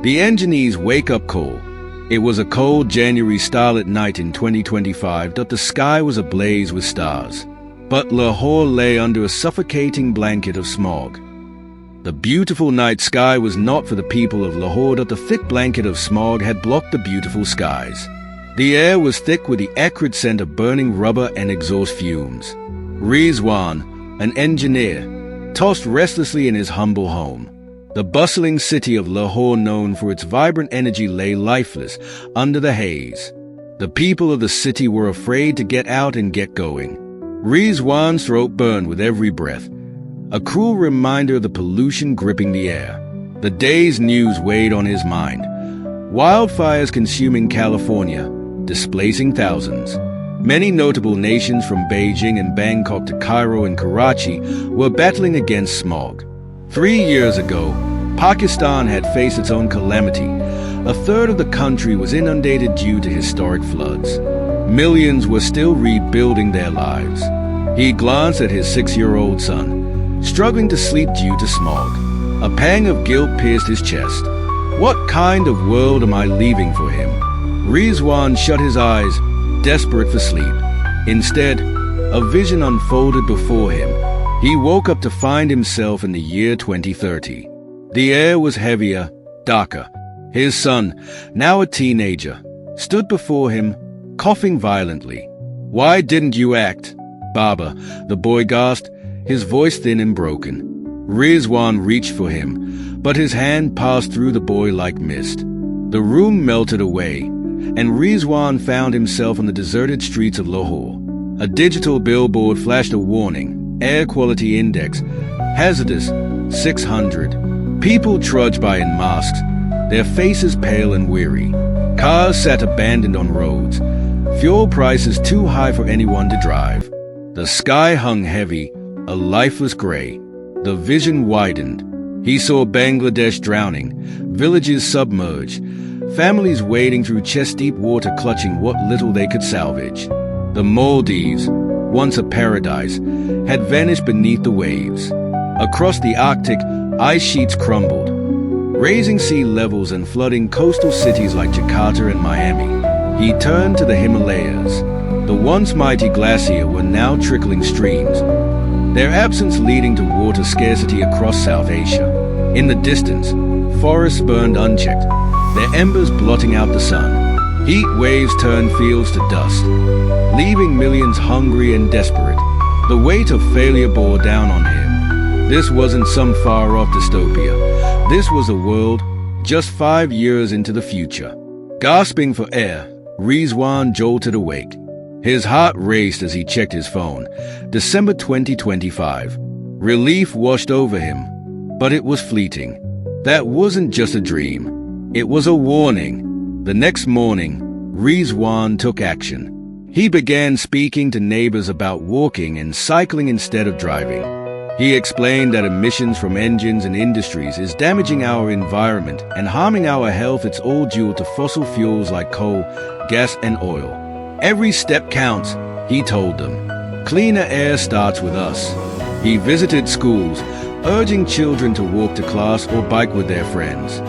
The engineer's wake-up call. It was a cold January starlit night in 2025 that the sky was ablaze with stars. But Lahore lay under a suffocating blanket of smog. The beautiful night sky was not for the people of Lahore, that the thick blanket of smog had blocked the beautiful skies. The air was thick with the acrid scent of burning rubber and exhaust fumes. Rizwan, an engineer, tossed restlessly in his humble home. The bustling city of Lahore, known for its vibrant energy, lay lifeless under the haze. The people of the city were afraid to get out and get going. Rizwan's throat burned with every breath, a cruel reminder of the pollution gripping the air. The day's news weighed on his mind. Wildfires consuming California, displacing thousands. Many notable nations from Beijing and Bangkok to Cairo and Karachi were battling against smog. 3 years ago, Pakistan had faced its own calamity. A third of the country was inundated due to historic floods. Millions were still rebuilding their lives. He glanced at his 6-year-old son, struggling to sleep due to smog. A pang of guilt pierced his chest. What kind of world am I leaving for him? Rizwan shut his eyes, desperate for sleep. Instead, a vision unfolded before him. He woke up to find himself in the year 2030. The air was heavier, darker. His son, now a teenager, stood before him, coughing violently. "Why didn't you act, Baba?" the boy gasped, his voice thin and broken. Rizwan reached for him, but his hand passed through the boy like mist. The room melted away, and Rizwan found himself on the deserted streets of Lahore. A digital billboard flashed a warning. Air quality index, hazardous, 600. People trudged by in masks, their faces pale and weary. Cars sat abandoned on roads, fuel prices too high for anyone to drive. The sky hung heavy, a lifeless gray. The vision widened. He saw Bangladesh drowning, villages submerged, families wading through chest-deep water clutching what little they could salvage. The Maldives, once a paradise, had vanished beneath the waves. Across the Arctic, ice sheets crumbled, raising sea levels and flooding coastal cities like Jakarta and Miami. He turned to the Himalayas. The once mighty glacier were now trickling streams, their absence leading to water scarcity across South Asia. In the distance, forests burned unchecked, their embers blotting out the sun. Heat waves turned fields to dust, leaving millions hungry and desperate. The weight of failure bore down on him. This wasn't some far-off dystopia. This was a world just 5 years into the future. Gasping for air, Rizwan jolted awake. His heart raced as he checked his phone. December 2025. Relief washed over him, but it was fleeting. That wasn't just a dream. It was a warning. The next morning, Rizwan took action. He began speaking to neighbors about walking and cycling instead of driving. He explained that emissions from engines and industries is damaging our environment and harming our health. It's all due to fossil fuels like coal, gas, and oil. Every step counts, he told them. Cleaner air starts with us. He visited schools, urging children to walk to class or bike with their friends.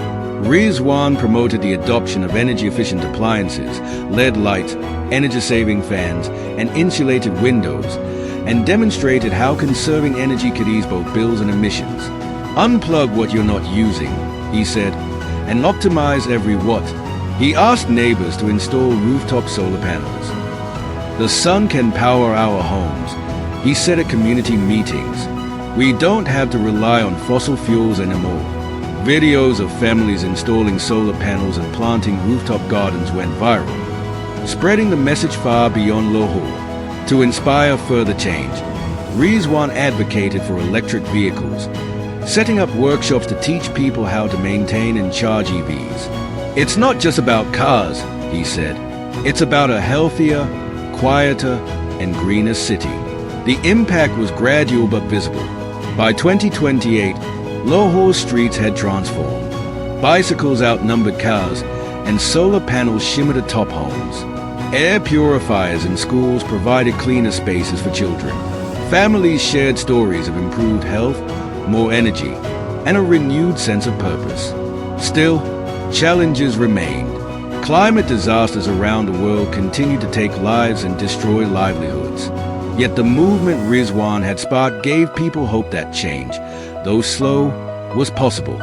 Rizwan promoted the adoption of energy-efficient appliances, LED lights, energy-saving fans, and insulated windows, and demonstrated how conserving energy could ease both bills and emissions. Unplug what you're not using, he said, and optimize every watt. He asked neighbors to install rooftop solar panels. The sun can power our homes, he said at community meetings. We don't have to rely on fossil fuels anymore. Videos of families installing solar panels and planting rooftop gardens went viral, spreading the message far beyond Lahore. To inspire further change, Rizwan advocated for electric vehicles, setting up workshops to teach people how to maintain and charge EVs. It's not just about cars, he said. It's about a healthier, quieter, and greener city. The impact was gradual but visible. By 2028, Lahore's streets had transformed. Bicycles outnumbered cars, and solar panels shimmered atop homes. Air purifiers in schools provided cleaner spaces for children. Families shared stories of improved health, more energy, and a renewed sense of purpose. Still, challenges remained. Climate disasters around the world continued to take lives and destroy livelihoods. Yet the movement Rizwan had sparked gave people hope that change, though slow, was possible.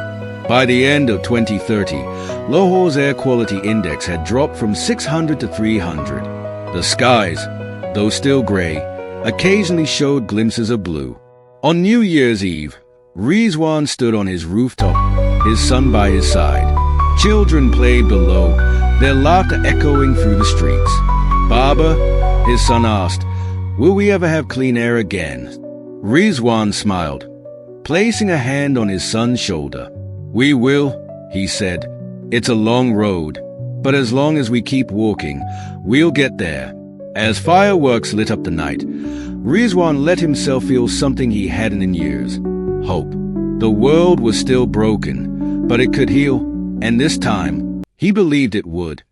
By the end of 2030, Lahore's air quality index had dropped from 600 to 300. The skies, though still gray, occasionally showed glimpses of blue. On New Year's Eve, Rizwan stood on his rooftop, his son by his side. Children played below, their laughter echoing through the streets. "Baba," his son asked, "will we ever have clean air again?" Rizwan smiled, placing a hand on his son's shoulder. "We will," he said. "It's a long road, but as long as we keep walking, we'll get there." As fireworks lit up the night, Rizwan let himself feel something he hadn't in years: hope. The world was still broken, but it could heal, and this time, he believed it would.